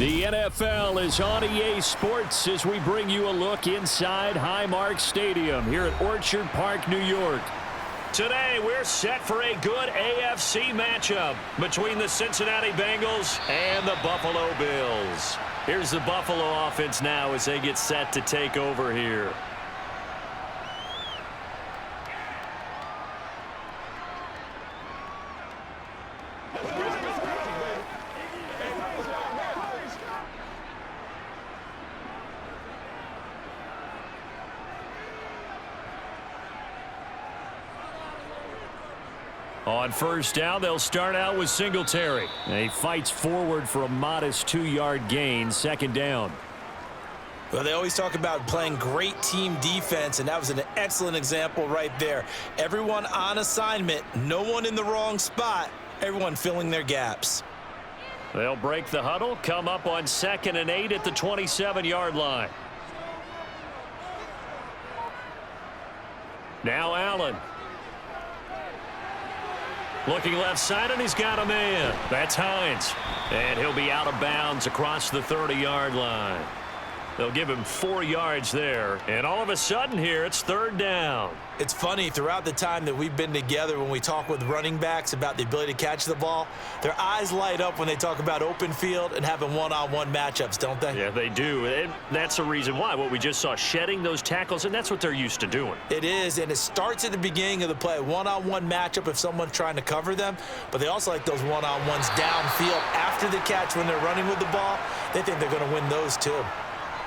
The NFL is on EA Sports as we bring you a look inside Highmark Stadium here at Orchard Park, New York. Today, we're set for a good AFC matchup between the Cincinnati Bengals and the Buffalo Bills. Here's the Buffalo offense now as they get set to take over here. On first down, they'll start out with Singletary. He fights forward for a modest 2-yard gain, second down. Well, they always talk about playing great team defense, and that was an excellent example right there. Everyone on assignment, no one in the wrong spot, everyone filling their gaps. They'll break the huddle, come up on 2nd and 8 at the 27-yard line. Now Allen. Looking left side, and he's got a man. That's Hines. And he'll be out of bounds across the 30-yard line. They'll give him 4 yards there. And all of a sudden here, it's third down. It's funny, throughout the time that we've been together, when we talk with running backs about the ability to catch the ball, their eyes light up when they talk about open field and having one-on-one matchups, don't they? Yeah, they do. And that's the reason why. What we just saw, shedding those tackles, and that's what they're used to doing. It is, and it starts at the beginning of the play. One-on-one matchup if someone's trying to cover them, but they also like those one-on-ones downfield after the catch when they're running with the ball. They think they're going to win those too.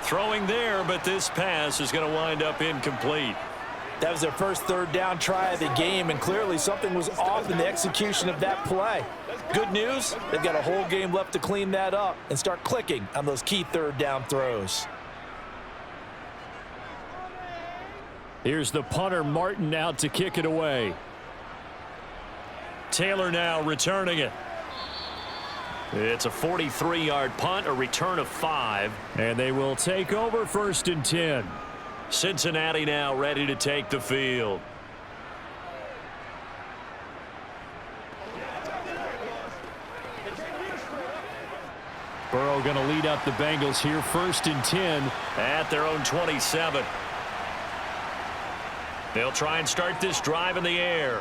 Throwing there, but this pass is going to wind up incomplete. That was their first third down try of the game, and clearly something was off in the execution of that play. Good news, they've got a whole game left to clean that up and start clicking on those key third down throws. Here's the punter, Martin, out to kick it away. Taylor now returning it. It's a 43-yard punt, a return of 5. And they will take over 1st and 10. Cincinnati now ready to take the field. Burrow going to lead up the Bengals here, 1st and 10 at their own 27. They'll try and start this drive in the air.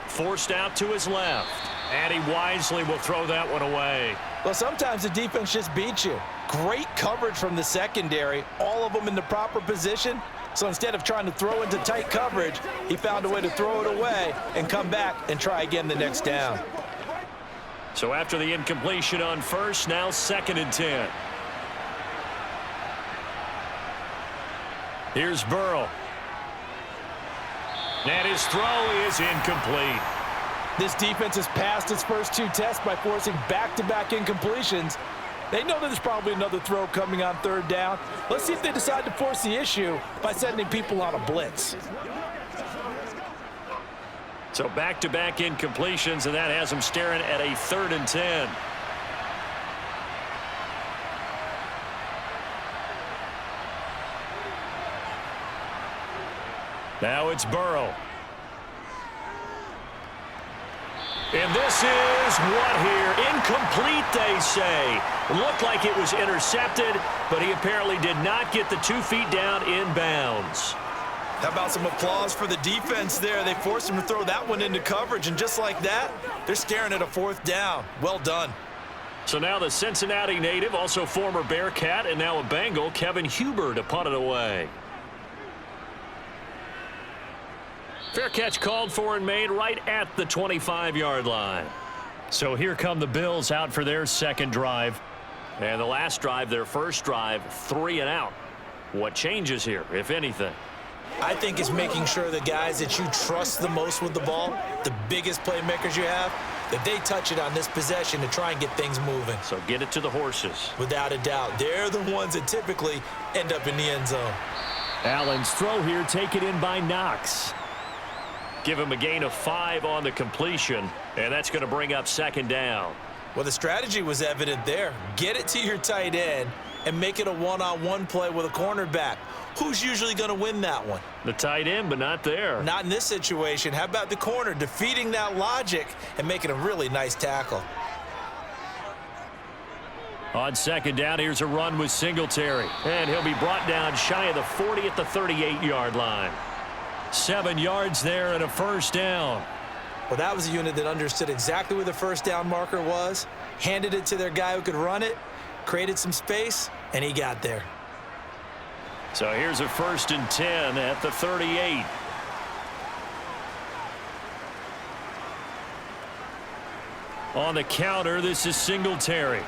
Forced out to his left. And he wisely will throw that one away. Well, sometimes the defense just beats you. Great coverage from the secondary, all of them in the proper position. So instead of trying to throw into tight coverage, he found a way to throw it away and come back and try again the next down. So after the incompletion on first, now 2nd and 10. Here's Burrow. And his throw is incomplete. This defense has passed its first 2 tests by forcing back-to-back incompletions. They know that there's probably another throw coming on third down. Let's see if they decide to force the issue by sending people on a blitz. So back-to-back incompletions, and that has them staring at a 3rd and 10. Now it's Burrow. And this is what here? Incomplete, they say. Looked like it was intercepted, but he apparently did not get the 2 feet down in bounds. How about some applause for the defense there? They forced him to throw that one into coverage, and just like that, they're staring at a 4th down. Well done. So now the Cincinnati native, also former Bearcat, and now a Bengal, Kevin Huber, to punt it away. Fair catch called for and made right at the 25-yard line. So here come the Bills out for their second drive. And the last drive, their first drive, 3 and out. What changes here, if anything? I think it's making sure the guys that you trust the most with the ball, the biggest playmakers you have, that they touch it on this possession to try and get things moving. So get it to the horses. Without a doubt. They're the ones that typically end up in the end zone. Allen's throw here taken in by Knox. Give him a gain of 5 on the completion, and that's going to bring up 2nd down. Well, the strategy was evident there. Get it to your tight end and make it a one-on-one play with a cornerback. Who's usually going to win that one? The tight end, but not there. Not in this situation. How about the corner defeating that logic and making a really nice tackle? On second down, here's a run with Singletary. And he'll be brought down shy of the 40 at the 38-yard line. 7 yards there and a first down. Well, that was a unit that understood exactly where the first down marker was, handed it to their guy who could run it, created some space, and he got there. So here's a 1st and 10 at the 38. On the counter, this is Singletary.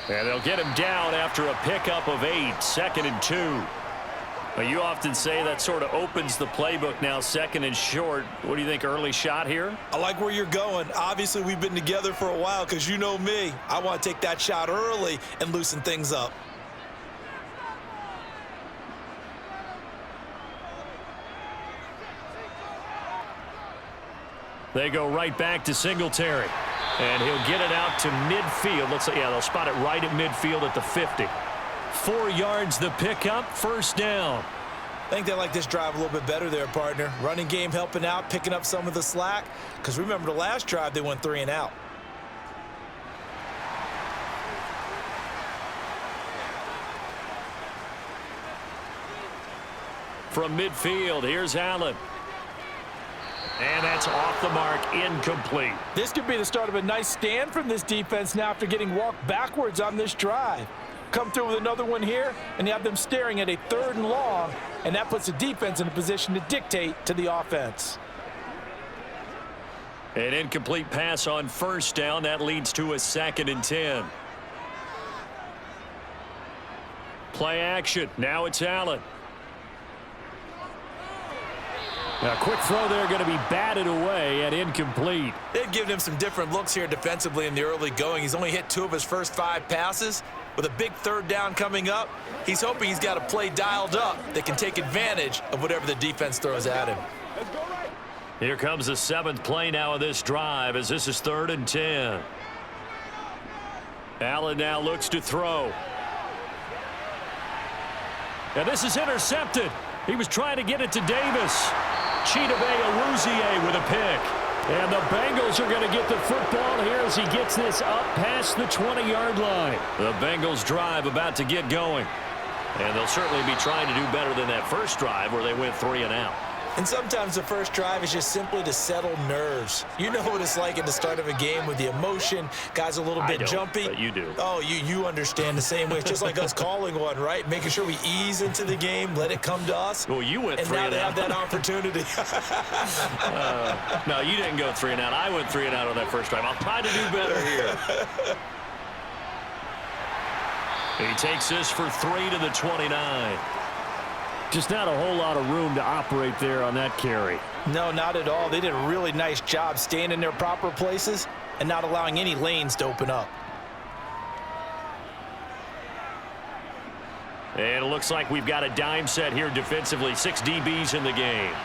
And they'll get him down after a pickup of 8, 2nd and 2. Well, you often say that sort of opens the playbook now, 2nd and short. What do you think, early shot here? I like where you're going. Obviously, we've been together for a while because you know me. I want to take that shot early and loosen things up. They go right back to Singletary. And he'll get it out to midfield. Looks like, yeah, they'll spot it right at midfield at the 50. 4 yards the pickup, first down. I think they like this drive a little bit better there, partner. Running game helping out, picking up some of the slack. Because remember the last drive, they went 3 and out. From midfield, here's Allen. And that's off the mark, incomplete. This could be the start of a nice stand from this defense now after getting walked backwards on this drive. Come through with another one here, and you have them staring at a 3rd and long, and that puts the defense in a position to dictate to the offense. An incomplete pass on first down. That leads to a 2nd and 10. Play action. Now it's Allen. A quick throw there, going to be batted away and incomplete. They've given him some different looks here defensively in the early going. He's only hit 2 of his first 5 passes. With a big 3rd down coming up, he's hoping he's got a play dialed up that can take advantage of whatever the defense throws at him. Here comes the 7th play now of this drive as this is 3rd and 10. Allen now looks to throw. And this is intercepted. He was trying to get it to Davis. Chidobe Awuzie with a pick. And the Bengals are going to get the football here as he gets this up past the 20-yard line. The Bengals drive about to get going. And they'll certainly be trying to do better than that first drive where they went 3 and out. And sometimes the first drive is just simply to settle nerves. You know what it's like at the start of a game with the emotion. Guys a little bit jumpy. But you do. Oh, you understand the same way. It's just like us calling one, right? Making sure we ease into the game, let it come to us. Well, you went 3 and out. And now out. they have that opportunity. No, you didn't go 3 and out. I went 3 and out on that first drive. I'll try to do better here. He takes this for 3 to the 29. Just not a whole lot of room to operate there on that carry. No, not at all. They did a really nice job staying in their proper places and not allowing any lanes to open up. And it looks like we've got a dime set here defensively. 6 DBs in the game.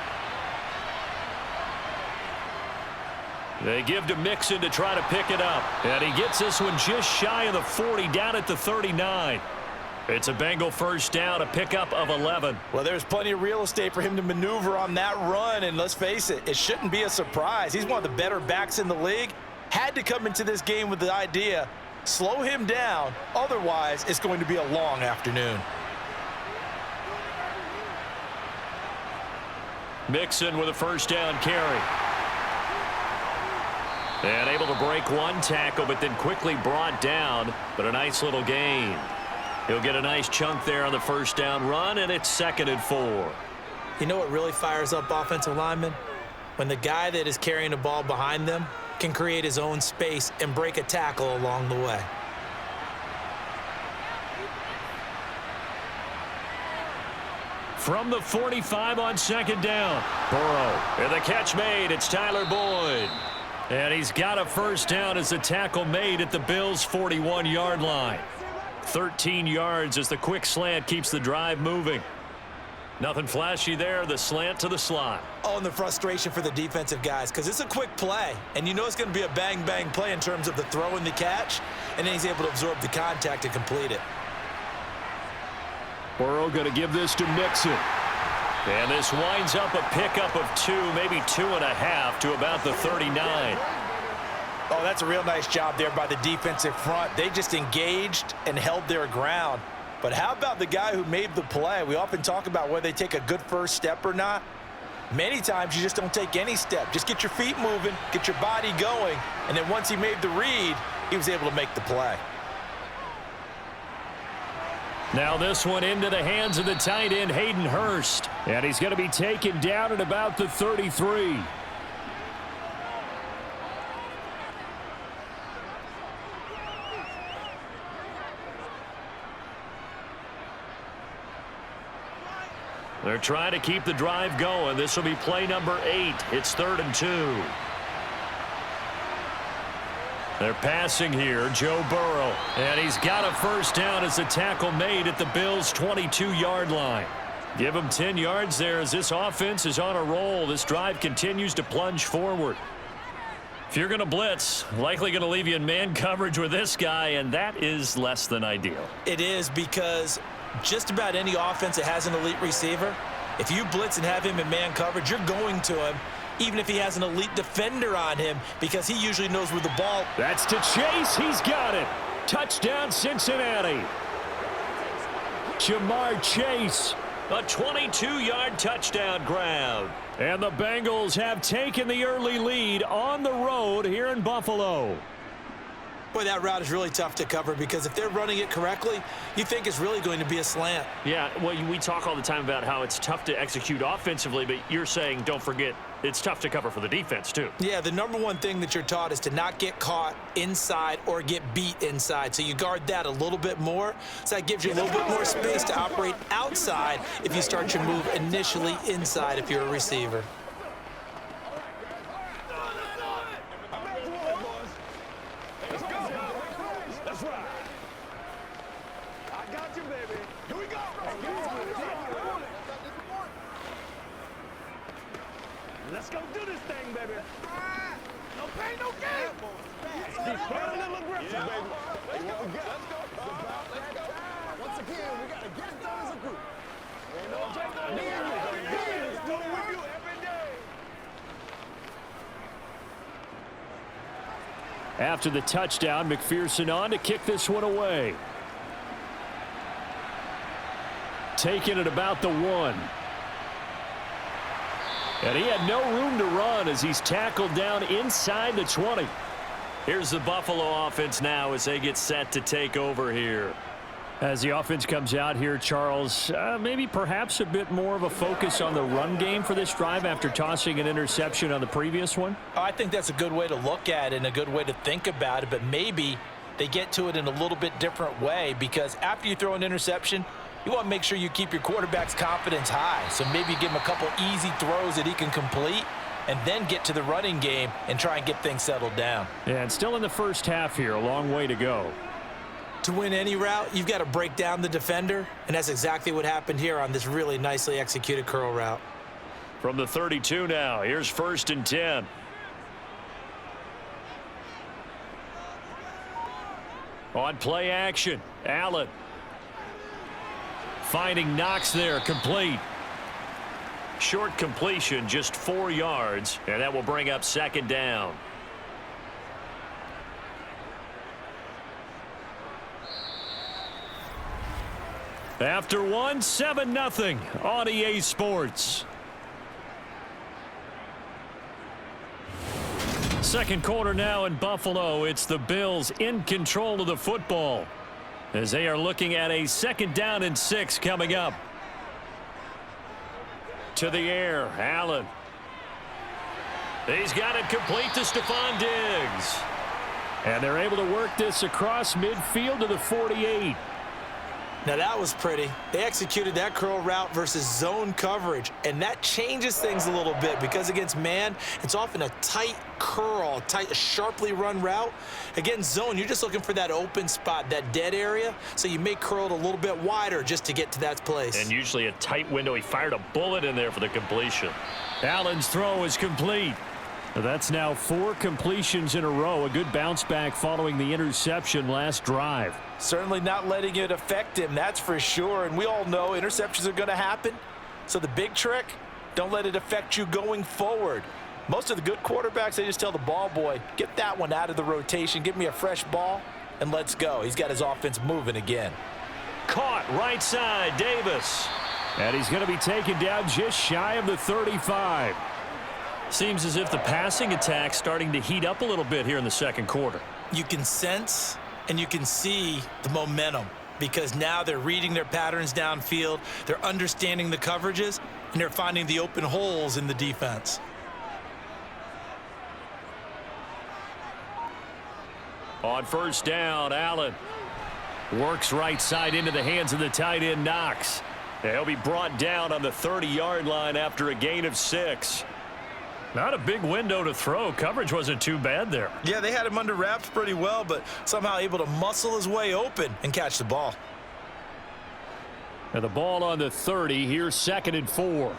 They give to Mixon to try to pick it up. And he gets this one just shy of the 40, down at the 39. It's a Bengal first down, a pickup of 11. Well, there's plenty of real estate for him to maneuver on that run, and let's face it, it shouldn't be a surprise. He's one of the better backs in the league. Had to come into this game with the idea, slow him down, otherwise it's going to be a long afternoon. Mixon with a first down carry. And able to break one tackle, but then quickly brought down, but a nice little gain. He'll get a nice chunk there on the first down run, and it's 2nd and 4. You know what really fires up offensive linemen? When the guy that is carrying the ball behind them can create his own space and break a tackle along the way. From the 45 on 2nd down. Burrow, and the catch made. It's Tyler Boyd. And he's got a first down as the tackle made at the Bills' 41-yard line. 13 yards as the quick slant keeps the drive moving. Nothing flashy there, the slant to the slot. Oh, and the frustration for the defensive guys, because it's a quick play, and you know it's going to be a bang-bang play in terms of the throw and the catch, and then he's able to absorb the contact and complete it. Burrow going to give this to Mixon. And this winds up a pickup of 2, maybe 2.5 to about the 39. Oh, that's a real nice job there by the defensive front. They just engaged and held their ground. But how about the guy who made the play? We often talk about whether they take a good first step or not. Many times you just don't take any step. Just get your feet moving, get your body going, and then once he made the read, he was able to make the play. Now this one into the hands of the tight end, Hayden Hurst. And he's going to be taken down at about the 33. They're trying to keep the drive going. This will be play number 8. It's 3rd and 2. They're passing here, Joe Burrow. And he's got a first down as the tackle made at the Bills' 22-yard line. Give him 10 yards there as this offense is on a roll. This drive continues to plunge forward. If you're going to blitz, likely going to leave you in man coverage with this guy, and that is less than ideal. It is, because just about any offense that has an elite receiver, if you blitz and have him in man coverage, you're going to him, even if he has an elite defender on him, because he usually knows where the ball. That's to Chase. He's got it. Touchdown, Cincinnati. Jamar Chase, a 22-yard touchdown grab. And the Bengals have taken the early lead on the road here in Buffalo. Boy, that route is really tough to cover, because if they're running it correctly, you think it's really going to be a slant. Yeah, well, we talk all the time about how it's tough to execute offensively, but you're saying, don't forget, it's tough to cover for the defense, too. Yeah, the number one thing that you're taught is to not get caught inside or get beat inside. So you guard that a little bit more. So that gives you a little bit more space to operate outside if you start your move initially inside if you're a receiver. Let's go do this thing, baby. No pain, no gain. Keep playing a little aggressive, baby. Let's go. Let's go. Once again, we got to get it done as a group. Ain't no Jacob. Me and you. Let's do it with you every day. After the touchdown, McPherson on to kick this one away. Taking it about the 1. And he had no room to run as he's tackled down inside the 20. Here's the Buffalo offense now as they get set to take over here. As the offense comes out here, Charles, maybe perhaps a bit more of a focus on the run game for this drive after tossing an interception on the previous one? I think that's a good way to look at it and a good way to think about it, but maybe they get to it in a little bit different way, because after you throw an interception, you want to make sure you keep your quarterback's confidence high. So maybe give him a couple easy throws that he can complete and then get to the running game and try and get things settled down. Yeah, and still in the first half here, a long way to go. To win any route, you've got to break down the defender, and that's exactly what happened here on this really nicely executed curl route. From the 32 now, here's 1st and 10. On play action, Allen. Finding Knox there, complete. Short completion, just 4 yards, and that will bring up 2nd down. After 1, 7-0 on EA Sports. Second quarter now in Buffalo. It's the Bills in control of the football as they are looking at a 2nd down and 6 coming up. To the air, Allen. He's got it complete to Stephon Diggs. And they're able to work this across midfield to the 48. Now that was pretty. They executed that curl route versus zone coverage, and that changes things a little bit because against man, it's often a tight curl, tight, sharply run route. Against zone, you're just looking for that open spot, that dead area, so you may curl it a little bit wider just to get to that place. And usually a tight window. He fired a bullet in there for the completion. Allen's throw is complete. That's now 4 completions in a row. A good bounce back following the interception last drive. Certainly not letting it affect him, that's for sure. And we all know interceptions are going to happen. So the big trick, don't let it affect you going forward. Most of the good quarterbacks, they just tell the ball boy, get that one out of the rotation, give me a fresh ball, and let's go. He's got his offense moving again. Caught right side, Davis. And he's going to be taken down just shy of the 35. Seems as if the passing attack's starting to heat up a little bit here in the second quarter. You can sense and you can see the momentum because now they're reading their patterns downfield, they're understanding the coverages, and they're finding the open holes in the defense. On first down, Allen works right side into the hands of the tight end, Knox. He'll be brought down on the 30-yard line after a gain of 6. Not a big window to throw. Coverage wasn't too bad there. Yeah, they had him under wraps pretty well, but somehow able to muscle his way open and catch the ball. And the ball on the 30. Here's 2nd and 4.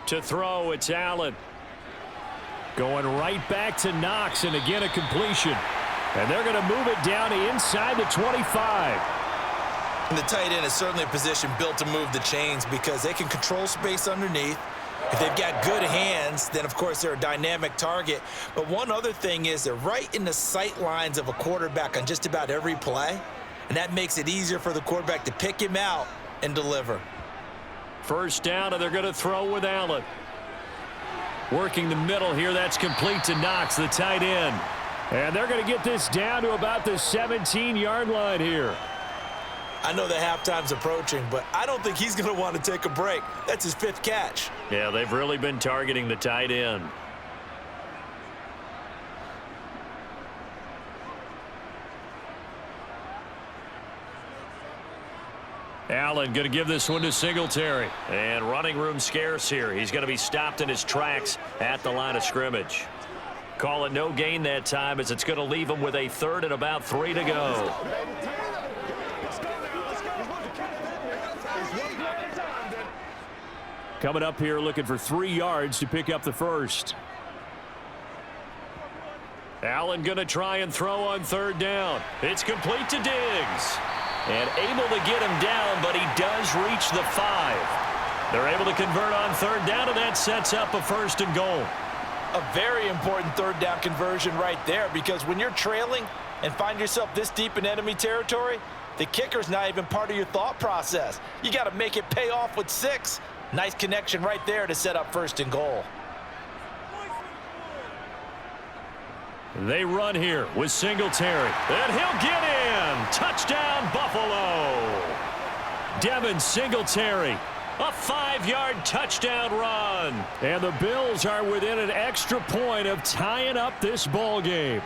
To throw, it's Allen. Going right back to Knox, and again a completion. And they're going to move it down to inside the 25. And the tight end is certainly a position built to move the chains because they can control space underneath. If they've got good hands, then of course they're a dynamic target. But one other thing is they're right in the sight lines of a quarterback on just about every play. And that makes it easier for the quarterback to pick him out and deliver. First down, and they're going to throw with Allen. Working the middle here, that's complete to Knox, the tight end. And they're going to get this down to about the 17-yard line here. I know the halftime's approaching, but I don't think he's going to want to take a break. That's his 5th catch. Yeah, they've really been targeting the tight end. Allen going to give this one to Singletary. And running room scarce here. He's going to be stopped in his tracks at the line of scrimmage. Call it no gain that time as it's going to leave him with a 3rd and about 3 to go. Coming up here looking for 3 yards to pick up the first. Allen going to try and throw on 3rd down. It's complete to Diggs. And able to get him down, but he does reach the 5. They're able to convert on 3rd down, and that sets up a 1st and goal. A very important 3rd down conversion right there because when you're trailing and find yourself this deep in enemy territory, the kicker's not even part of your thought process. You got to make it pay off with 6. Nice connection right there to set up 1st and goal. They run here with Singletary. And he'll get in. Touchdown, Buffalo. Devin Singletary. A 5-yard touchdown run. And the Bills are within an extra point of tying up this ball game.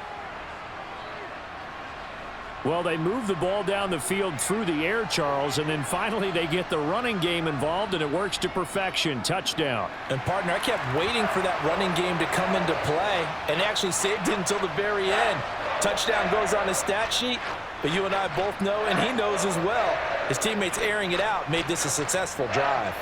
Well, they move the ball down the field through the air, Charles, and then finally they get the running game involved, and it works to perfection. Touchdown. And, partner, I kept waiting for that running game to come into play and actually saved it until the very end. Touchdown goes on his stat sheet, but you and I both know, and he knows as well, his teammates airing it out made this a successful drive.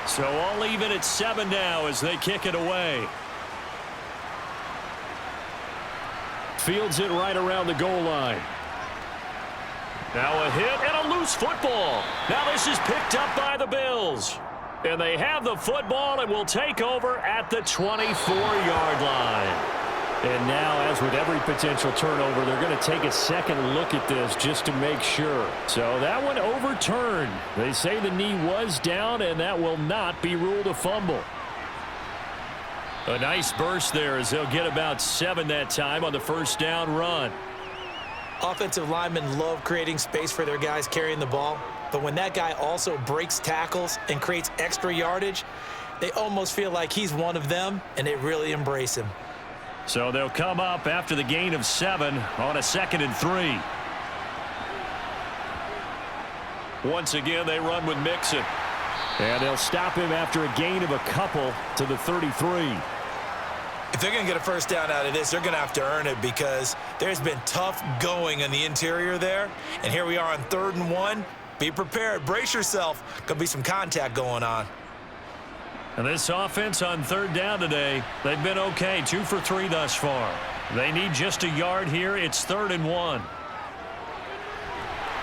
So all even at 7 now as they kick it away. Fields it right around the goal line. Now a hit and a loose football. Now this is picked up by the Bills. And they have the football and will take over at the 24-yard line. And now, as with every potential turnover, they're going to take a second look at this just to make sure. So that one overturned. They say the knee was down, and that will not be ruled a fumble. A nice burst there as they'll get about 7 that time on the first down run. Offensive linemen love creating space for their guys carrying the ball, but when that guy also breaks tackles and creates extra yardage, they almost feel like he's one of them, and they really embrace him. So they'll come up after the gain of 7 on a 2nd and 3. Once again, they run with Mixon. And they'll stop him after a gain of a couple to the 33. If they're going to get a first down out of this, they're going to have to earn it because there's been tough going in the interior there. And here we are on 3rd and 1. Be prepared. Brace yourself. Could be some contact going on. And this offense on 3rd down today, they've been okay. 2 for 3 thus far. They need just a yard here. It's 3rd and 1.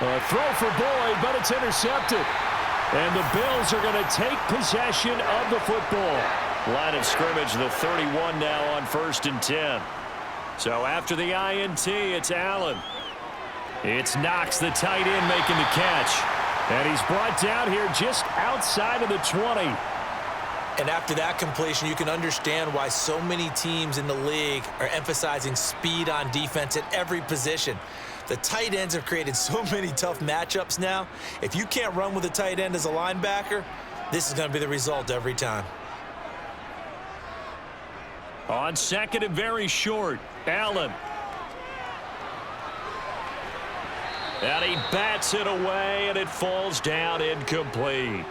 A throw for Boyd, but it's intercepted. And the Bills are going to take possession of the football. Line of scrimmage, the 31 now on 1st and 10. So after the INT, it's Allen. It's Knox, the tight end, making the catch. And he's brought down here just outside of the 20. And after that completion, you can understand why so many teams in the league are emphasizing speed on defense at every position. The tight ends have created so many tough matchups now. If you can't run with a tight end as a linebacker, this is going to be the result every time. On 2nd and very short, Allen. And he bats it away, and it falls down incomplete.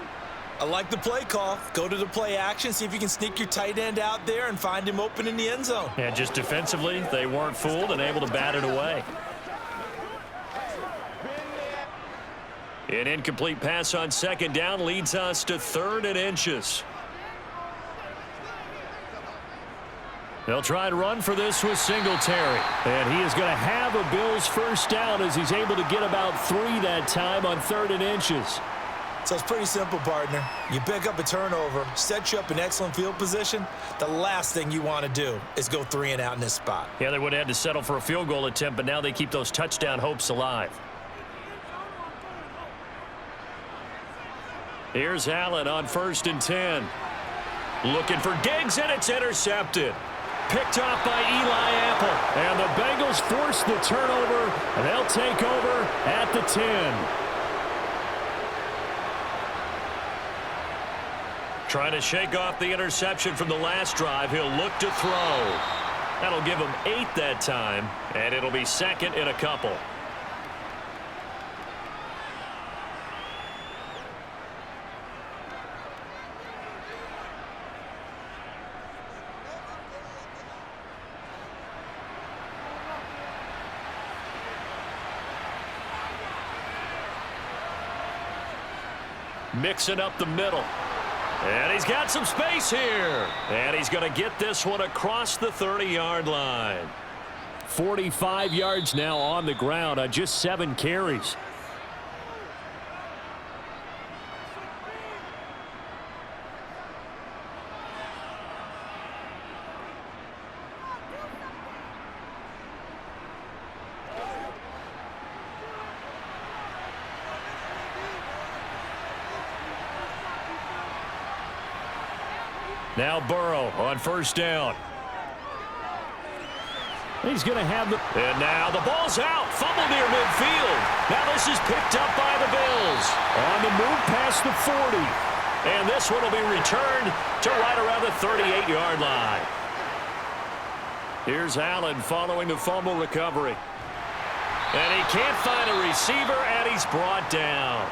I like the play call. Go to the play action, see if you can sneak your tight end out there and find him open in the end zone. And just defensively, they weren't fooled and able to bat it away. An incomplete pass on 2nd down leads us to 3rd and inches. They'll try to run for this with Singletary. And he is going to have a Bills first down as he's able to get about 3 that time on 3rd and inches. So it's pretty simple, partner. You pick up a turnover, set you up in excellent field position. The last thing you want to do is go 3 and out in this spot. Yeah, they would have had to settle for a field goal attempt, but now they keep those touchdown hopes alive. Here's Allen on 1st and 10. Looking for Diggs, and it's intercepted. Picked off by Eli Apple. And the Bengals force the turnover, and they'll take over at the 10. Trying to shake off the interception from the last drive. He'll look to throw. That'll give him 8 that time, and it'll be 2nd and a couple. Mixing up the middle. And he's got some space here. And he's going to get this one across the 30-yard line. 45 yards now on the ground on just 7 carries. Now Burrow on 1st down. He's going to have the... And now the ball's out. Fumble near midfield. Now this is picked up by the Bills. On the move past the 40. And this one will be returned to right around the 38-yard line. Here's Allen following the fumble recovery. And he can't find a receiver, and he's brought down.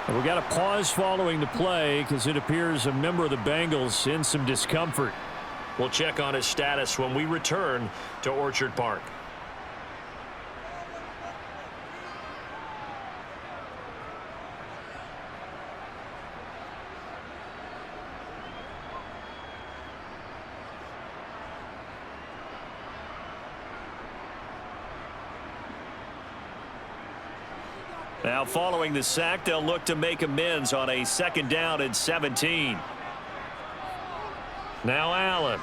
We got a pause following the play because it appears a member of the Bengals in some discomfort. We'll check on his status when we return to Orchard Park. Now following the sack, they'll look to make amends on a 2nd down and 17. Now Allen.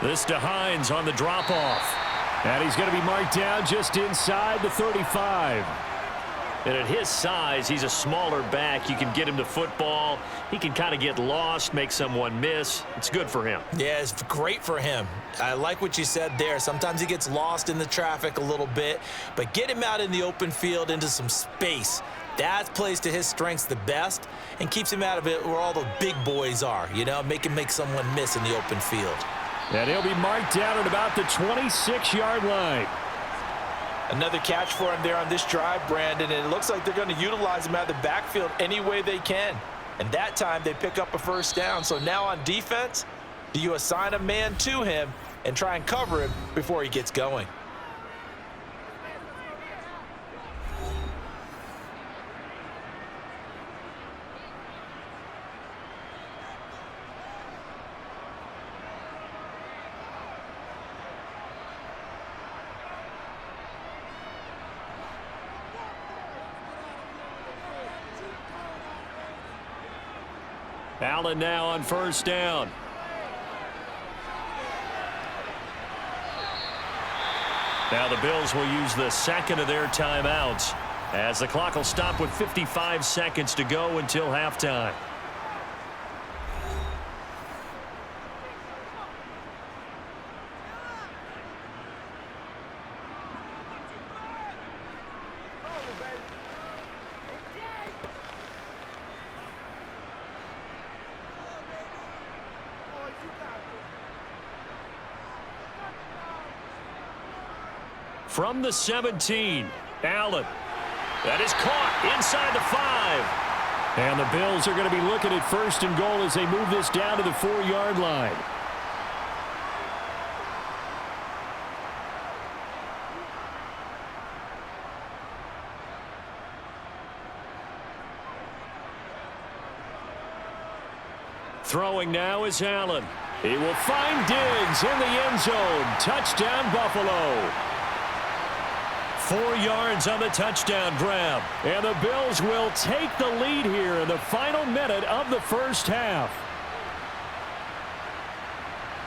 This to Hines on the drop-off. And he's going to be marked down just inside the 35. And at his size, he's a smaller back. You can get him to football. He can kind of get lost, make someone miss. It's good for him. Yeah, it's great for him. I like what you said there. Sometimes he gets lost in the traffic a little bit, but get him out in the open field into some space. That plays to his strengths the best and keeps him out of it where all the big boys are, you know, make someone miss in the open field. And he'll be marked down at about the 26-yard line. Another catch for him there on this drive, Brandon, and it looks like they're going to utilize him out of the backfield any way they can. And that time they pick up a first down. So now on defense, do you assign a man to him and try and cover him before he gets going? Allen now on first down. Now the Bills will use the second of their timeouts as the clock will stop with 55 seconds to go until halftime. From the 17, Allen. That is caught inside the 5. And the Bills are going to be looking at first and goal as they move this down to the 4-yard line. Throwing now is Allen. He will find Diggs in the end zone. Touchdown, Buffalo. 4 yards on the touchdown grab. And the Bills will take the lead here in the final minute of the first half.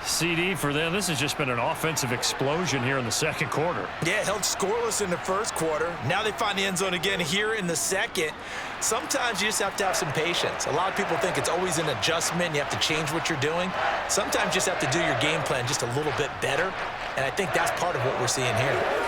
CD for them, this has just been an offensive explosion here in the second quarter. Yeah, held scoreless in the first quarter. Now they find the end zone again here in the second. Sometimes you just have to have some patience. A lot of people think it's always an adjustment. You have to change what you're doing. Sometimes you just have to do your game plan just a little bit better. And I think that's part of what we're seeing here.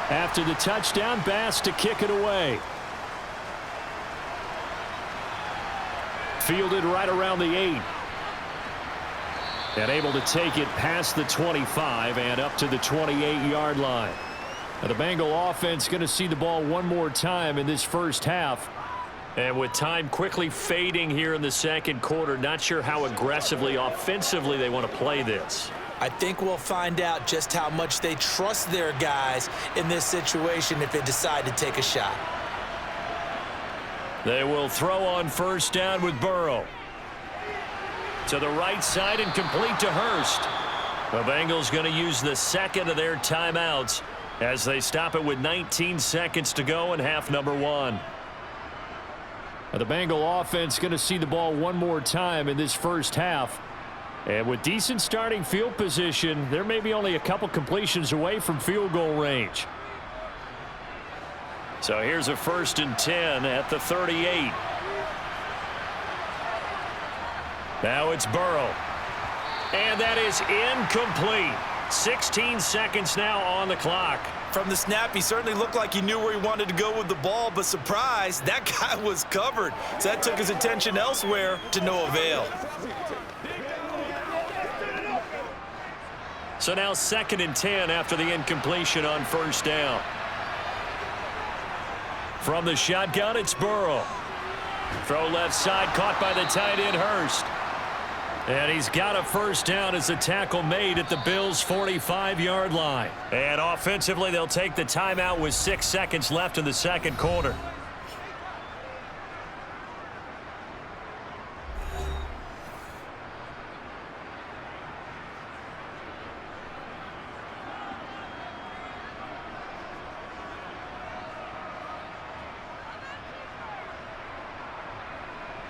After the touchdown, Bass to kick it away. Fielded right around the 8. And able to take it past the 25 and up to the 28-yard line. Now the Bengal offense going to see the ball one more time in this first half. And with time quickly fading here in the second quarter, not sure how aggressively, offensively they want to play this. I think we'll find out just how much they trust their guys in this situation if they decide to take a shot. They will throw on first down with Burrow. To the right side and complete to Hurst. The Bengals going to use the second of their timeouts as they stop it with 19 seconds to go in half number 1. Now the Bengal offense going to see the ball one more time in this first half. And with decent starting field position, there may be only a couple completions away from field goal range. So here's a 1st and 10 at the 38. Now it's Burrow. And that is incomplete. 16 seconds now on the clock. From the snap, he certainly looked like he knew where he wanted to go with the ball, but surprise, that guy was covered. So that took his attention elsewhere to no avail. So now 2nd and 10 after the incompletion on first down. From the shotgun, it's Burrow. Throw left side, caught by the tight end Hurst. And he's got a first down as the tackle made at the Bills' 45-yard line. And offensively, they'll take the timeout with 6 seconds left in the second quarter.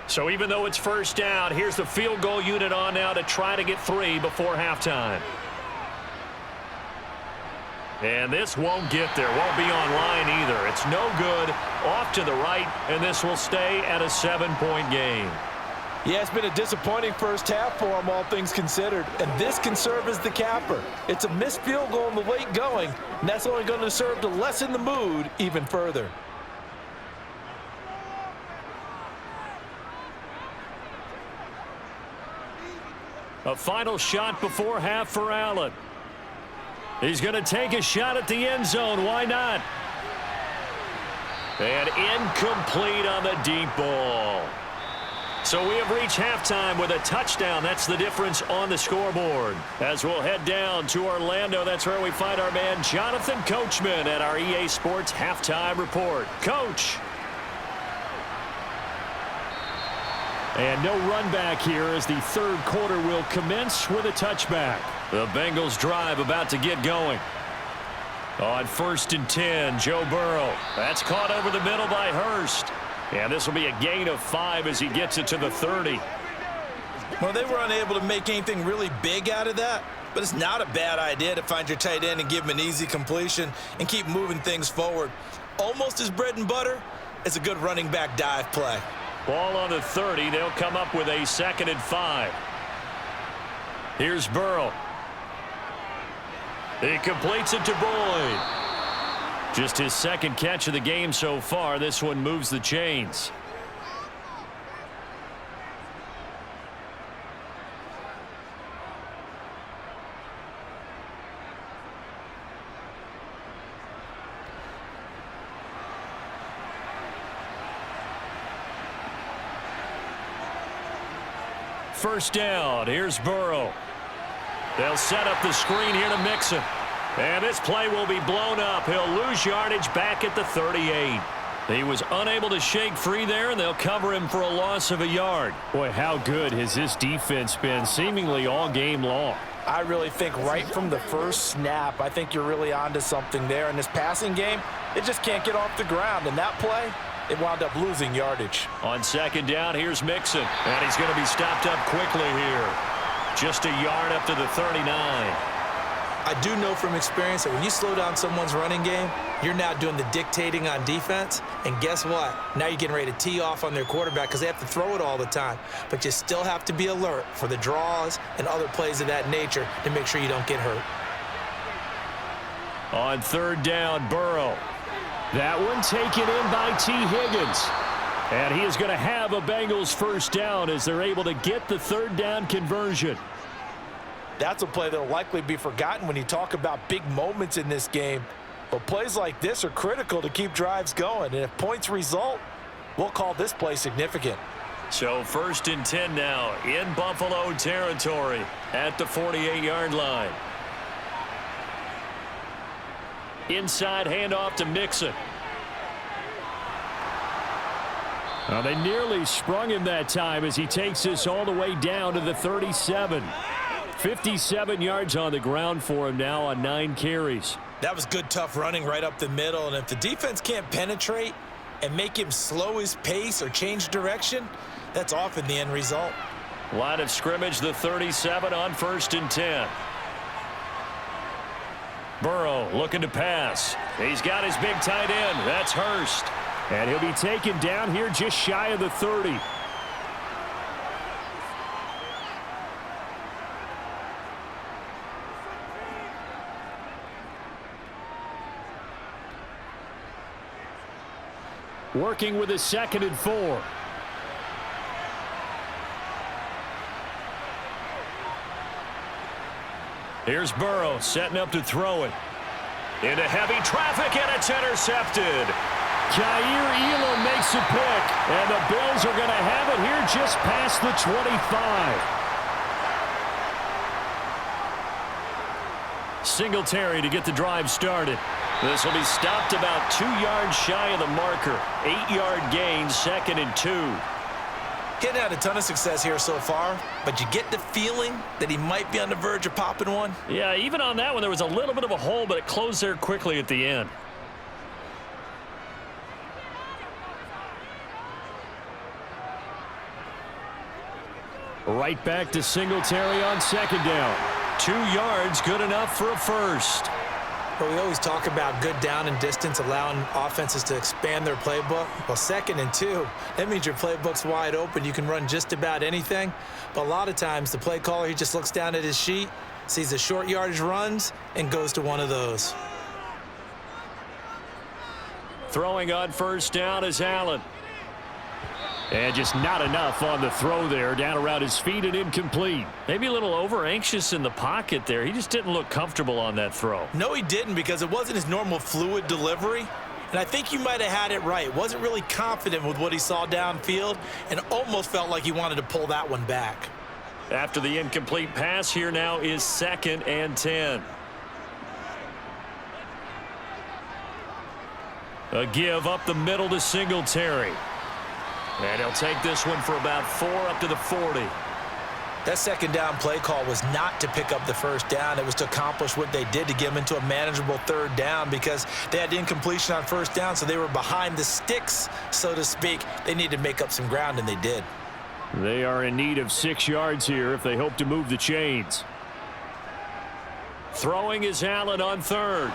So even though it's first down, here's the field goal unit on now to try to get 3 before halftime. And this won't get there. Won't be online either. It's no good. Off to the right, and this will stay at a 7-point game. Yeah, it's been a disappointing first half for them, all things considered. And this can serve as the capper. It's a missed field goal in the late going, and that's only going to serve to lessen the mood even further. A final shot before half for Allen. He's going to take a shot at the end zone. Why not? And incomplete on the deep ball. So we have reached halftime with a touchdown. That's the difference on the scoreboard. As we'll head down to Orlando, that's where we find our man Jonathan Coachman at our EA Sports Halftime Report. Coach. And no run back here as the third quarter will commence with a touchback. The Bengals drive about to get going. On 1st and 10, Joe Burrow. That's caught over the middle by Hurst. And this will be a gain of 5 as he gets it to the 30. Well, they were unable to make anything really big out of that, but it's not a bad idea to find your tight end and give him an easy completion and keep moving things forward. Almost as bread and butter as a good running back dive play. Ball on the 30. They'll come up with a 2nd and 5. Here's Burrow. He completes it to Boyd. Just his 2nd catch of the game so far. This one moves the chains. First down. Here's Burrow. They'll set up the screen here to Mixon. And this play will be blown up. He'll lose yardage back at the 38. He was unable to shake free there, and they'll cover him for a loss of a yard. Boy, how good has this defense been seemingly all game long? I really think right from the first snap, I think you're really onto something there. In this passing game, it just can't get off the ground. And that play, it wound up losing yardage. On 2nd down, here's Mixon. And he's going to be stopped up quickly here. Just a yard up to the 39. I do know from experience that when you slow down someone's running game, you're now doing the dictating on defense. And guess what? Now you're getting ready to tee off on their quarterback because they have to throw it all the time. But you still have to be alert for the draws and other plays of that nature to make sure you don't get hurt. On 3rd down, Burrow. That one taken in by T. Higgins. And he is going to have a Bengals first down as they're able to get the 3rd down conversion. That's a play that will likely be forgotten when you talk about big moments in this game. But plays like this are critical to keep drives going. And if points result, we'll call this play significant. So 1st and 10 now in Buffalo territory at the 48-yard line. Inside handoff to Mixon. Well, they nearly sprung him that time as he takes this all the way down to the 37. 57 yards on the ground for him now on 9 carries. That was good, tough running right up the middle. And if the defense can't penetrate and make him slow his pace or change direction, that's often the end result. Line of scrimmage, the 37 on 1st and 10. Burrow looking to pass. He's got his big tight end. That's Hurst. And he'll be taken down here just shy of the 30. Working with a 2nd and 4. Here's Burrow setting up to throw it. Into heavy traffic, and it's intercepted. Kaiir Elam makes a pick, and the Bills are going to have it here just past the 25. Singletary to get the drive started. This will be stopped about 2 yards shy of the marker. 8-yard gain, 2nd and 2. Getting had a ton of success here so far, but you get the feeling that he might be on the verge of popping one. Yeah, even on that one, there was a little bit of a hole, but it closed there quickly at the end. Right back to Singletary on second down. 2 yards, good enough for a first. But we always talk about good down and distance, allowing offenses to expand their playbook. Well, 2nd and 2, that means your playbook's wide open. You can run just about anything. But a lot of times, the play caller, he just looks down at his sheet, sees the short yardage runs, and goes to one of those. Throwing on first down is Allen. And just not enough on the throw there. Down around his feet and incomplete. Maybe a little over-anxious in the pocket there. He just didn't look comfortable on that throw. No, he didn't, because it wasn't his normal fluid delivery. And I think you might have had it right. Wasn't really confident with what he saw downfield and almost felt like he wanted to pull that one back. After the incomplete pass, here now is 2nd and 10. A give up the middle to Singletary. And he'll take this one for about 4 up to the 40. That 2nd down play call was not to pick up the first down. It was to accomplish what they did, to get them into a manageable 3rd down, because they had incompletion on first down, so they were behind the sticks, so to speak. They needed to make up some ground, and they did. They are in need of 6 yards here if they hope to move the chains. Throwing is Allen on 3rd.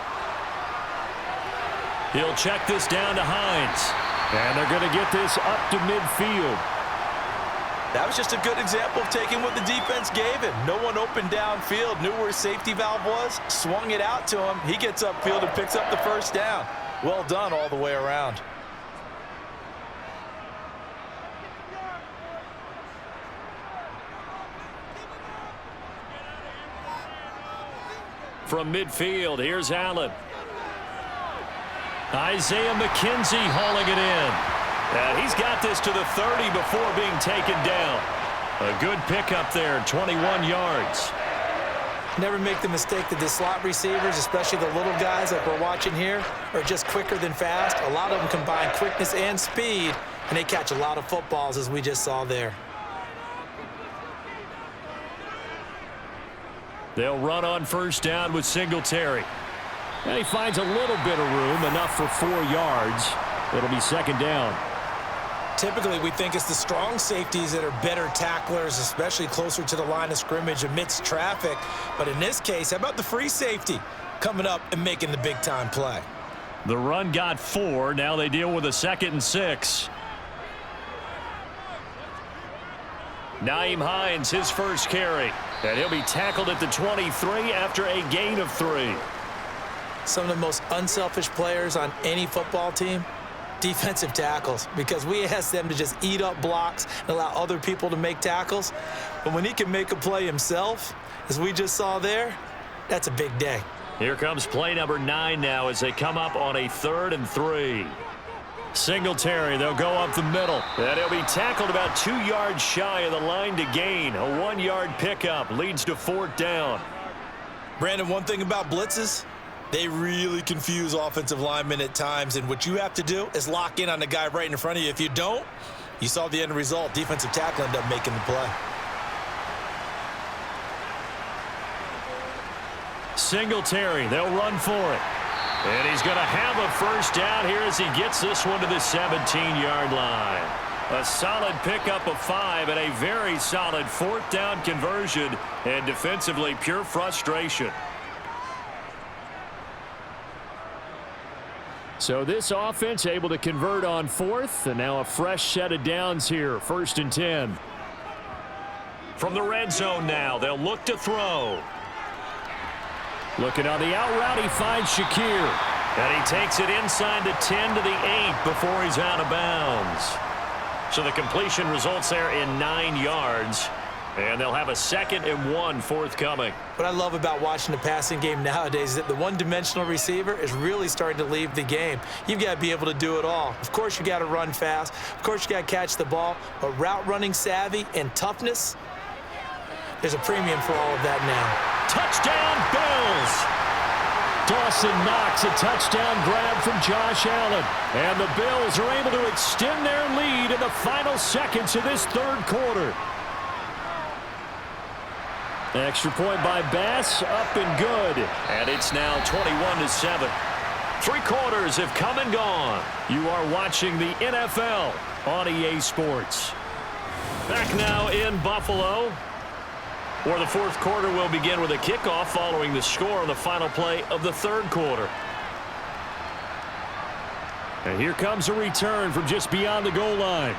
He'll check this down to Hines. And they're going to get this up to midfield. That was just a good example of taking what the defense gave him. No one open downfield, knew where his safety valve was, swung it out to him. He gets upfield and picks up the first down. Well done all the way around. From midfield, here's Allen. Isaiah McKenzie hauling it in. And he's got this to the 30 before being taken down. A good pickup there, 21 yards. Never make the mistake that the slot receivers, especially the little guys like we're watching here, are just quicker than fast. A lot of them combine quickness and speed, and they catch a lot of footballs, as we just saw there. They'll run on first down with Singletary. And he finds a little bit of room, enough for 4 yards. It'll be 2nd down. Typically, we think it's the strong safeties that are better tacklers, especially closer to the line of scrimmage amidst traffic. But in this case, how about the free safety coming up and making the big-time play? The run got 4. Now they deal with a 2nd and 6. Nyheim Hines, his first carry. And he'll be tackled at the 23 after a gain of 3. Some of the most unselfish players on any football team, defensive tackles, because we ask them to just eat up blocks and allow other people to make tackles. But when he can make a play himself, as we just saw there, that's a big day. Here comes play number 9 now as they come up on a 3rd and 3. Singletary, they'll go up the middle. And he'll be tackled about 2 yards shy of the line to gain. A 1-yard pickup leads to 4th down. Brandon, one thing about blitzes, they really confuse offensive linemen at times, and what you have to do is lock in on the guy right in front of you. If you don't, you saw the end result. Defensive tackle ended up making the play. Singletary, they'll run for it. And he's going to have a first down here as he gets this one to the 17-yard line. A solid pickup of 5 and a very solid 4th down conversion, and defensively pure frustration. So this offense able to convert on 4th, and now a fresh set of downs here, 1st and 10. From the red zone now, they'll look to throw. Looking on the out route, he finds Shakir. And he takes it inside the 10 to the 8 before he's out of bounds. So the completion results there in 9 yards. And they'll have a 2nd and 1 forthcoming. What I love about watching the passing game nowadays is that the one-dimensional receiver is really starting to leave the game. You've got to be able to do it all. Of course, you got to run fast. Of course, you got to catch the ball. But route running savvy and toughness, there's a premium for all of that now. Touchdown, Bills! Dawson Knox, a touchdown grab from Josh Allen. And the Bills are able to extend their lead in the final seconds of this 3rd quarter. Extra point by Bass, up and good. And it's now 21-7. 3 quarters have come and gone. You are watching the NFL on EA Sports. Back now in Buffalo, where the fourth quarter will begin with a kickoff following the score on the final play of the third quarter. And here comes a return from just beyond the goal line.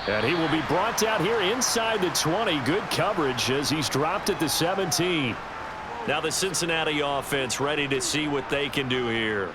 And he will be brought down here inside the 20. Good coverage as he's dropped at the 17. Now the Cincinnati offense ready to see what they can do here.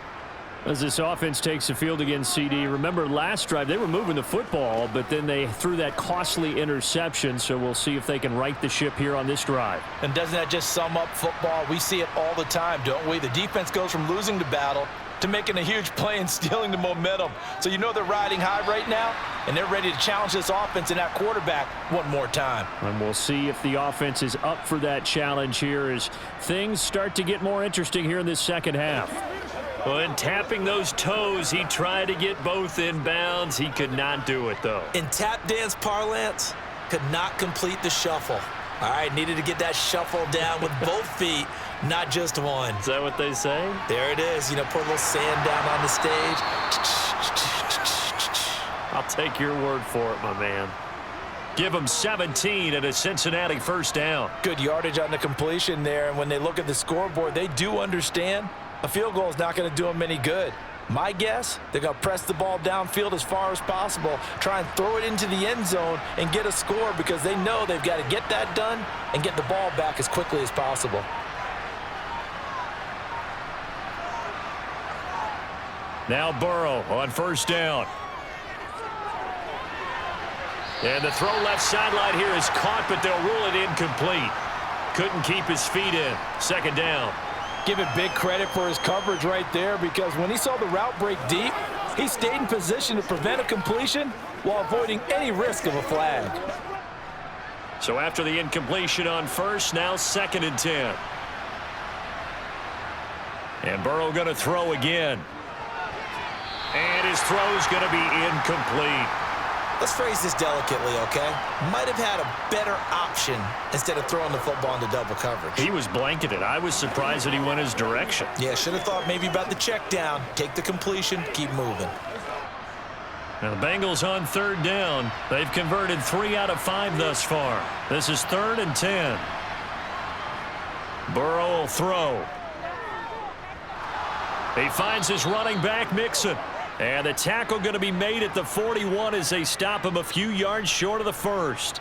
As this offense takes the field against CD, remember last drive they were moving the football, but then they threw that costly interception, so we'll see if they can right the ship here on this drive. And doesn't that just sum up football? We see it all the time, don't we? The defense goes from losing the battle to making a huge play and stealing the momentum. So you know they're riding high right now, and they're ready to challenge this offense and that quarterback one more time. And we'll see if the offense is up for that challenge here as things start to get more interesting here in this second half. Well, in tapping those toes, he tried to get both in bounds. He could not do it, though. In tap dance parlance, could not complete the shuffle. All right, needed to get that shuffle down with both feet, not just one. Is that what they say? There it is. You know, put a little sand down on the stage. I'll take your word for it, my man. Give him 17 and a Cincinnati first down. Good yardage on the completion there, and when they look at the scoreboard, they do understand a field goal is not going to do them any good. My guess, they're going to press the ball downfield as far as possible, try and throw it into the end zone and get a score because they know they've got to get that done and get the ball back as quickly as possible. Now Burrow on first down. And the throw left sideline here is caught, but they'll rule it incomplete. Couldn't keep his feet in. Second down. Give it big credit for his coverage right there because when he saw the route break deep, he stayed in position to prevent a completion while avoiding any risk of a flag. So after the incompletion on first, now 2nd and 10. And Burrow going to throw again. And his throw is going to be incomplete. Let's phrase this delicately, okay? Might have had a better option instead of throwing the football into double coverage. He was blanketed. I was surprised that he went his direction. Yeah, should have thought maybe about the check down, take the completion, keep moving. Now the Bengals on third down. They've converted 3 out of 5 thus far. This is 3rd and 10. Burrow will throw. He finds his running back, Mixon. And the tackle going to be made at the 41 as they stop him a few yards short of the first.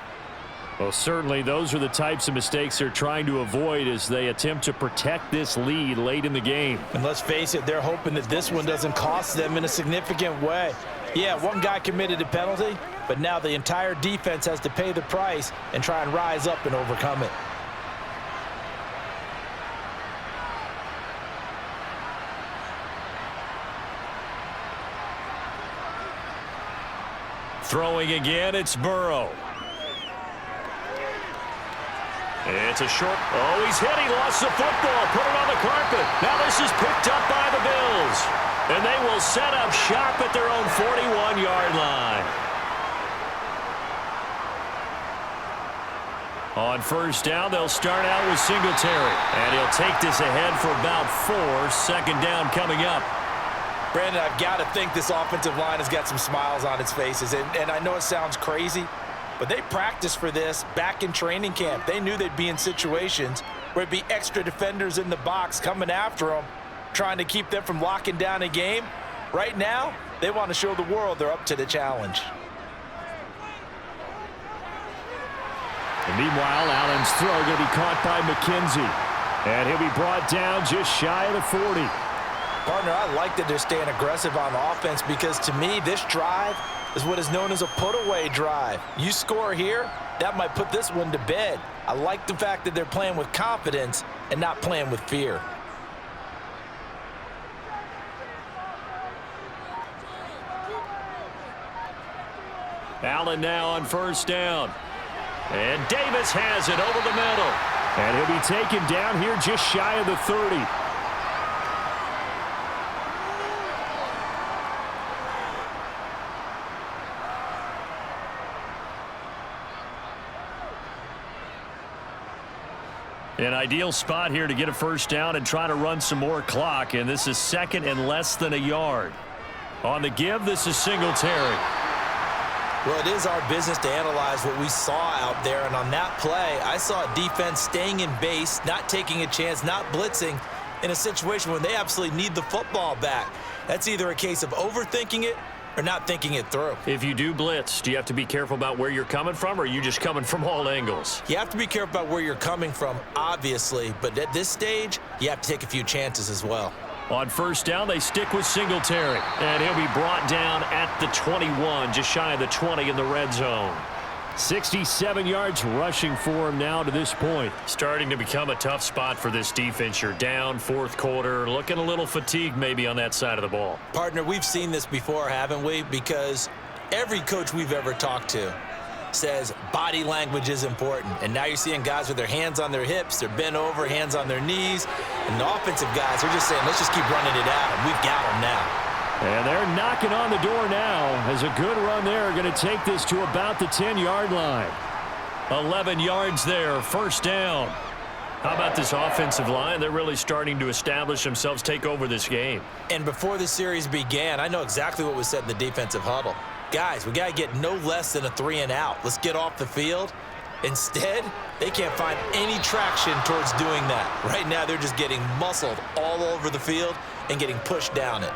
Well, certainly those are the types of mistakes they're trying to avoid as they attempt to protect this lead late in the game. And let's face it, they're hoping that this one doesn't cost them in a significant way. Yeah, one guy committed a penalty, but now the entire defense has to pay the price and try and rise up and overcome it. Throwing again, it's Burrow. It's a short. Oh, he's hit. He lost the football. Put it on the carpet. Now this is picked up by the Bills. And they will set up shop at their own 41-yard line. On first down, they'll start out with Singletary. And he'll take this ahead for about 4. 2nd down coming up. Brandon, I've got to think this offensive line has got some smiles on its faces. And I know it sounds crazy, but they practiced for this back in training camp. They knew they'd be in situations where it'd be extra defenders in the box coming after them, trying to keep them from locking down a game. Right now, they want to show the world they're up to the challenge. And meanwhile, Allen's throw going to be caught by McKenzie. And he'll be brought down just shy of the 40. Partner, I like that they're staying aggressive on offense because to me, this drive is what is known as a put-away drive. You score here, that might put this one to bed. I like the fact that they're playing with confidence and not playing with fear. Allen now on first down. And Davis has it over the middle. And he'll be taken down here just shy of the 30. An ideal spot here to get a first down and try to run some more clock. And this is 2nd and less than a yard. On the give, this is Singletary. Well, it is our business to analyze what we saw out there, and on that play, I saw a defense staying in base, not taking a chance, not blitzing in a situation where they absolutely need the football back. That's either a case of overthinking it or not thinking it through. If you do blitz, do you have to be careful about where you're coming from, or are you just coming from all angles? You have to be careful about where you're coming from, obviously, but at this stage, you have to take a few chances as well. On first down, they stick with Singletary, and he'll be brought down at the 21, just shy of the 20 in the red zone. 67 yards rushing for him now to this point. Starting to become a tough spot for this defense. You're down fourth quarter, looking a little fatigued maybe on that side of the ball. Partner, we've seen this before, haven't we? Because every coach we've ever talked to says body language is important. And now you're seeing guys with their hands on their hips, they're bent over, hands on their knees. And the offensive guys are just saying, let's just keep running it out, and we've got them now. And they're knocking on the door now as a good run there. Going to take this to about the 10-yard line. 11 yards there, first down. How about this offensive line? They're really starting to establish themselves, take over this game. And before the series began, I know exactly what was said in the defensive huddle. Guys, we got to get no less than a 3-and-out. Let's get off the field. Instead, they can't find any traction towards doing that. Right now, they're just getting muscled all over the field and getting pushed down it.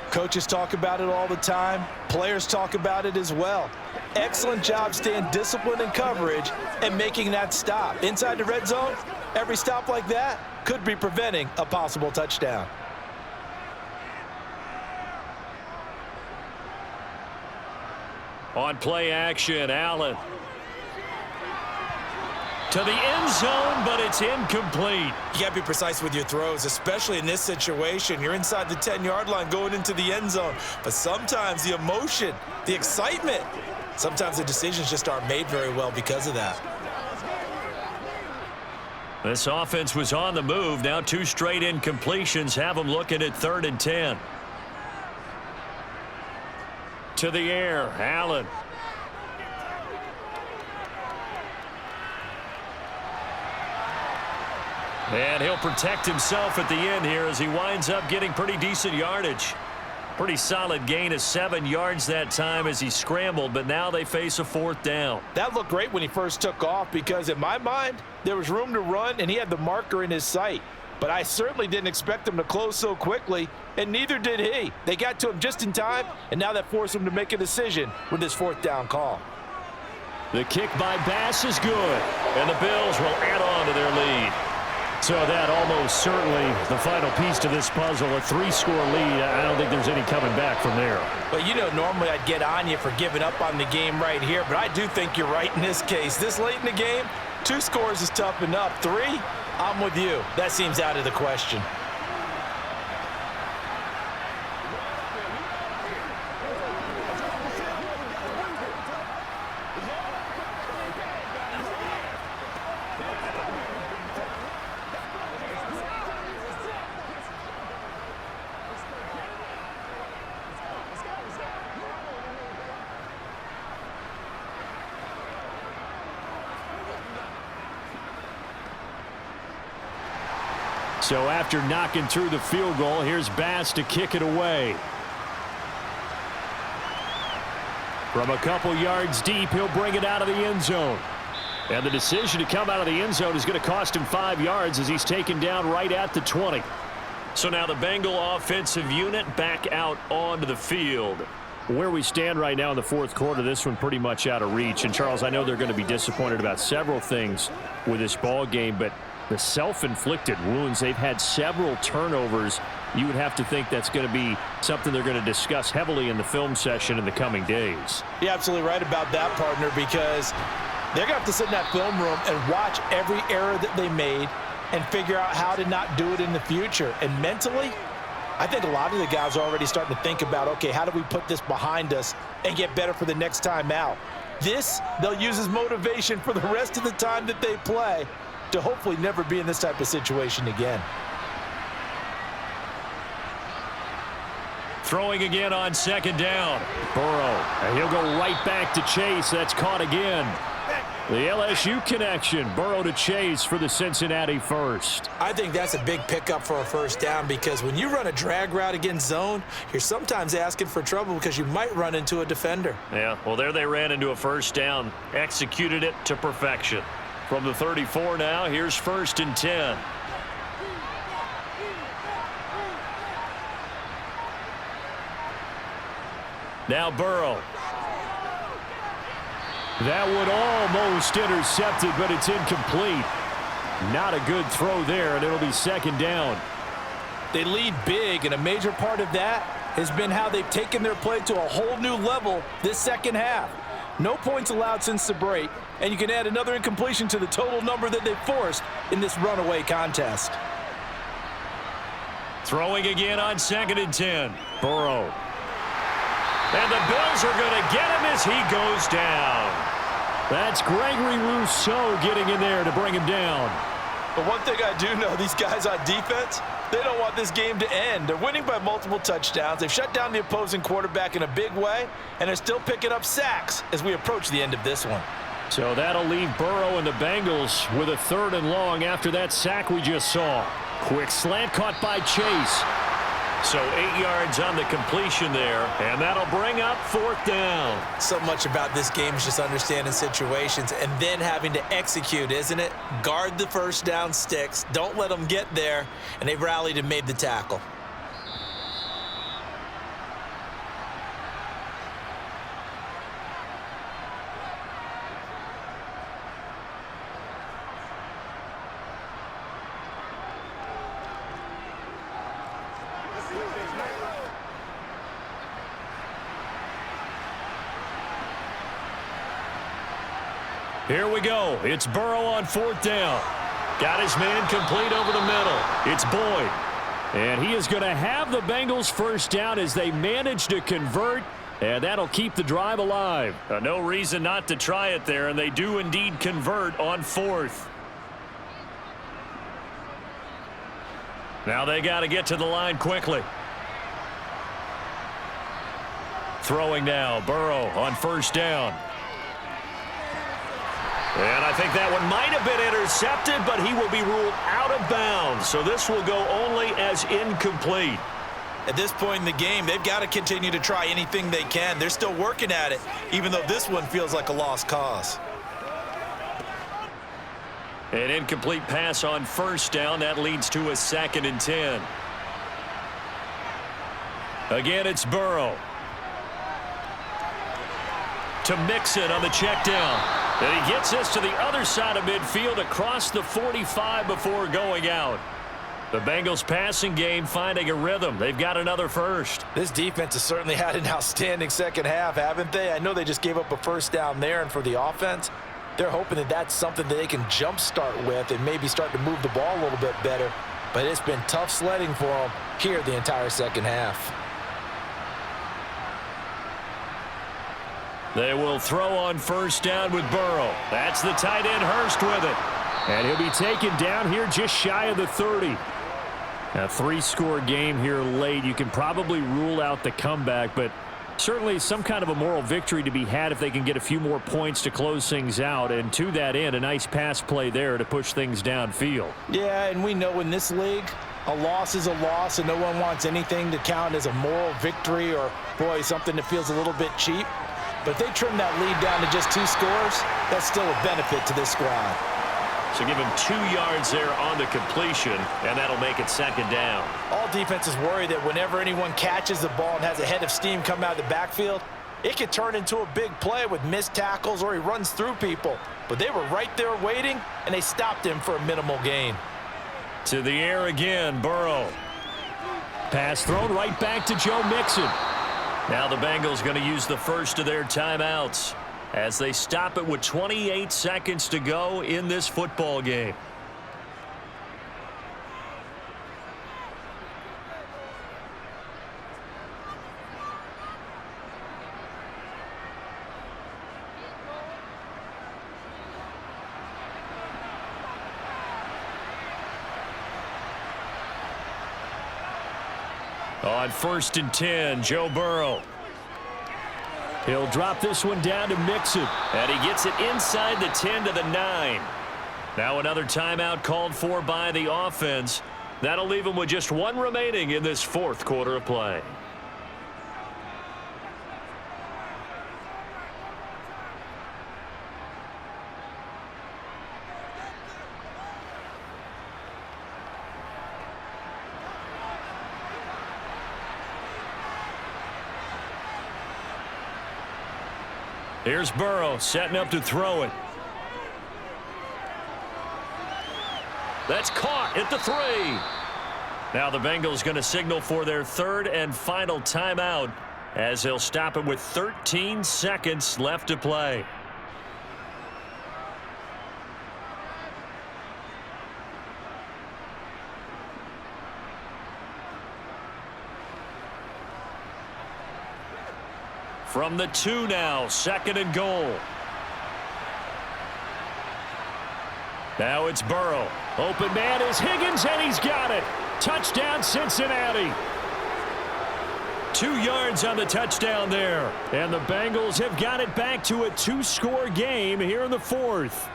Coaches talk about it all the time. Players talk about it as well. Excellent job staying disciplined in coverage and making that stop. Inside the red zone, every stop like that could be preventing a possible touchdown. On play action, Allen. To the end zone, but it's incomplete. You got to be precise with your throws, especially in this situation. You're inside the 10-yard line going into the end zone. But sometimes the emotion, the excitement, sometimes the decisions just aren't made very well because of that. This offense was on the move. Now 2 straight incompletions have them looking at 3rd and 10. To the air, Allen. And he'll protect himself at the end here as he winds up getting pretty decent yardage. Pretty solid gain of 7 yards that time as he scrambled, but now they face a 4th down. That looked great when he first took off because in my mind, there was room to run and he had the marker in his sight. But I certainly didn't expect him to close so quickly, and neither did he. They got to him just in time, and now that forced him to make a decision with this 4th down call. The kick by Bass is good, and the Bills will add on to their lead. So that almost certainly the final piece to this puzzle, a 3-score lead. I don't think there's any coming back from there. Well, you know, normally I'd get on you for giving up on the game right here, but I do think you're right in this case. This late in the game, 2 scores is tough enough. 3, I'm with you. That seems out of the question. So after knocking through the field goal, here's Bass to kick it away. From a couple yards deep, he'll bring it out of the end zone. And the decision to come out of the end zone is going to cost him 5 yards as he's taken down right at the 20. So now the Bengal offensive unit back out onto the field. Where we stand right now in the 4th quarter, this one pretty much out of reach. And, Charles, I know they're going to be disappointed about several things with this ball game, but the self-inflicted wounds, they've had several turnovers. You would have to think that's going to be something they're going to discuss heavily in the film session in the coming days. You're absolutely right about that, partner, because they're going to have to sit in that film room and watch every error that they made and figure out how to not do it in the future. And mentally, I think a lot of the guys are already starting to think about, okay, how do we put this behind us and get better for the next time out? This, they'll use as motivation for the rest of the time that they play to hopefully never be in this type of situation again. Throwing again on 2nd down. Burrow, and he'll go right back to Chase. That's caught again. The LSU connection. Burrow to Chase for the Cincinnati first. I think that's a big pickup for a first down because when you run a drag route against zone, you're sometimes asking for trouble because you might run into a defender. Yeah, well, there they ran into a first down. Executed it to perfection. From the 34 now, here's 1st and 10. Now Burrow. That one almost intercepted, but it's incomplete. Not a good throw there, and it'll be 2nd down. They lead big, and a major part of that has been how they've taken their play to a whole new level this second half. No points allowed since the break, and you can add another incompletion to the total number that they've forced in this runaway contest. Throwing again on 2nd and 10. Burrow. And the Bills are going to get him as he goes down. That's Gregory Rousseau getting in there to bring him down. But one thing I do know, these guys on defense, they don't want this game to end. They're winning by multiple touchdowns. They've shut down the opposing quarterback in a big way, and they're still picking up sacks as we approach the end of this one. So that'll leave Burrow and the Bengals with a 3rd and long after that sack we just saw. Quick slant caught by Chase. So 8 yards on the completion there, and that'll bring up 4th down. So much about this game is just understanding situations and then having to execute, isn't it? Guard the first down sticks. Don't let them get there, and they've rallied and made the tackle. Here we go. It's Burrow on 4th down. Got his man complete over the middle. It's Boyd. And he is going to have the Bengals first down as they manage to convert, and that'll keep the drive alive. No reason not to try it there, and they do indeed convert on 4th. Now they got to get to the line quickly. Throwing now, Burrow on 1st down. And I think that one might have been intercepted, but he will be ruled out of bounds. So this will go only as incomplete. At this point in the game, they've got to continue to try anything they can. They're still working at it, even though this one feels like a lost cause. An incomplete pass on 1st down. That leads to a 2nd and 10. Again, it's Burrow. To Mixon on the check down. And he gets this to the other side of midfield across the 45 before going out. The Bengals passing game finding a rhythm. They've got another first. This defense has certainly had an outstanding second half, haven't they? I know they just gave up a first down there, and for the offense, they're hoping that that's something that they can jumpstart with and maybe start to move the ball a little bit better. But it's been tough sledding for them here the entire second half. They will throw on 1st down with Burrow. That's the tight end Hurst with it. And he'll be taken down here just shy of the 30. A 3-score game here late. You can probably rule out the comeback, but certainly some kind of a moral victory to be had if they can get a few more points to close things out. And to that end, a nice pass play there to push things downfield. Yeah, and we know in this league, a loss is a loss, and no one wants anything to count as a moral victory or, boy, something that feels a little bit cheap. But if they trim that lead down to just 2 scores, that's still a benefit to this squad. So give him 2 yards there on the completion, and that'll make it 2nd down. All defenses worry that whenever anyone catches the ball and has a head of steam come out of the backfield, it could turn into a big play with missed tackles or he runs through people. But they were right there waiting, and they stopped him for a minimal gain. To the air again, Burrow. Pass thrown right back to Joe Mixon. Now the Bengals going to use the first of their timeouts as they stop it with 28 seconds to go in this football game. On 1st and 10, Joe Burrow. He'll drop this one down to mix it. And he gets it inside the 10 to the 9. Now another timeout called for by the offense. That'll leave him with just one remaining in this fourth quarter of play. Here's Burrow setting up to throw it. That's caught at the 3. Now the Bengals going to signal for their third and final timeout as they'll stop it with 13 seconds left to play. From the 2 now, 2nd and goal. Now it's Burrow. Open man is Higgins, and he's got it. Touchdown, Cincinnati. 2 yards on the touchdown there. And the Bengals have got it back to a 2-score game here in the fourth.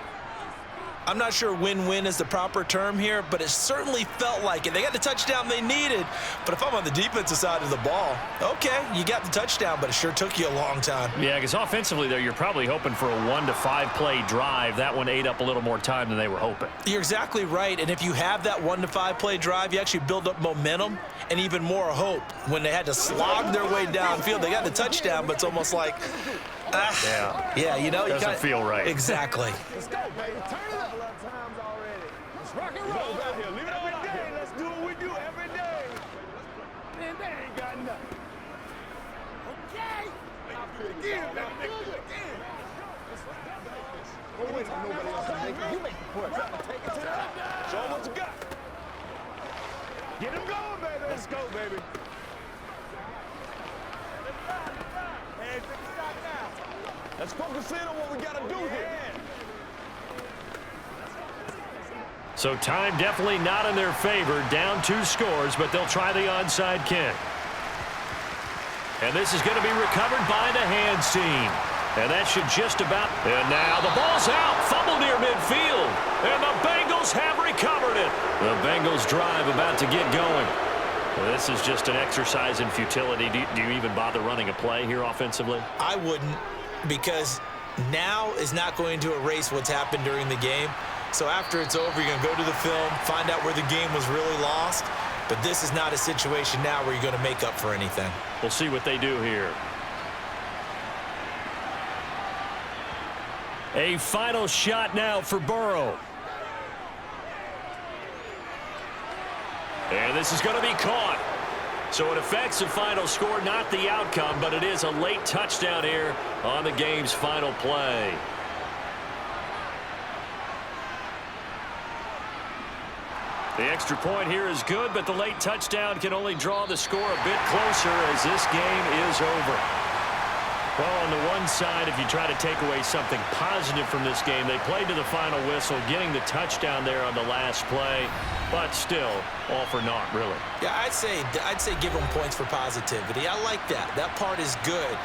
I'm not sure win-win is the proper term here, but it certainly felt like it. They got the touchdown they needed, but if I'm on the defensive side of the ball, okay, you got the touchdown, but it sure took you a long time. Yeah, because offensively there, you're probably hoping for a 1 to 5 play drive. That one ate up a little more time than they were hoping. You're exactly right, and if you have that 1 to 5 play drive, you actually build up momentum and even more hope. When they had to slog their way downfield, they got the touchdown, but it's almost like, yeah, you know, doesn't feel right. Exactly. Let's go, baby. Turn it up. Times already. Let's rock and roll out here. Leave it every day. Let's do what we do every day. Man, they ain't got nothing. Okay. I'll do it again, baby. Do it again. Oh, wait, nobody else is making. You make the push. Take it to the up. Show them what you got. Get him going, baby. Let's go, baby. Hey, take a shot now. Let's focus in on what we got to do here. So time definitely not in their favor. Down 2 scores, but they'll try the onside kick. And this is going to be recovered by the hands team. And that should just about... And now the ball's out. Fumble near midfield. And the Bengals have recovered it. The Bengals drive about to get going. Well, this is just an exercise in futility. Do you even bother running a play here offensively? I wouldn't, because now is not going to erase what's happened during the game. So after it's over, you're going to go to the film, find out where the game was really lost. But this is not a situation now where you're going to make up for anything. We'll see what they do here. A final shot now for Burrow. And this is going to be caught. So it affects the final score, not the outcome, but it is a late touchdown here on the game's final play. The extra point here is good, but the late touchdown can only draw the score a bit closer as this game is over. Well, on the one side, if you try to take away something positive from this game, they played to the final whistle, getting the touchdown there on the last play, but still, all for naught, really. Yeah, I'd say give them points for positivity. I like that. That part is good.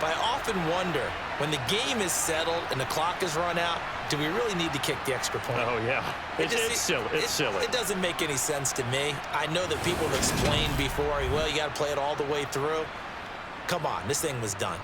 But I often wonder, when the game is settled and the clock is run out, do we really need to kick the extra point? Oh, yeah. It's silly. It's silly. It doesn't make any sense to me. I know that people have explained before, well, you got to play it all the way through. Come on, this thing was done.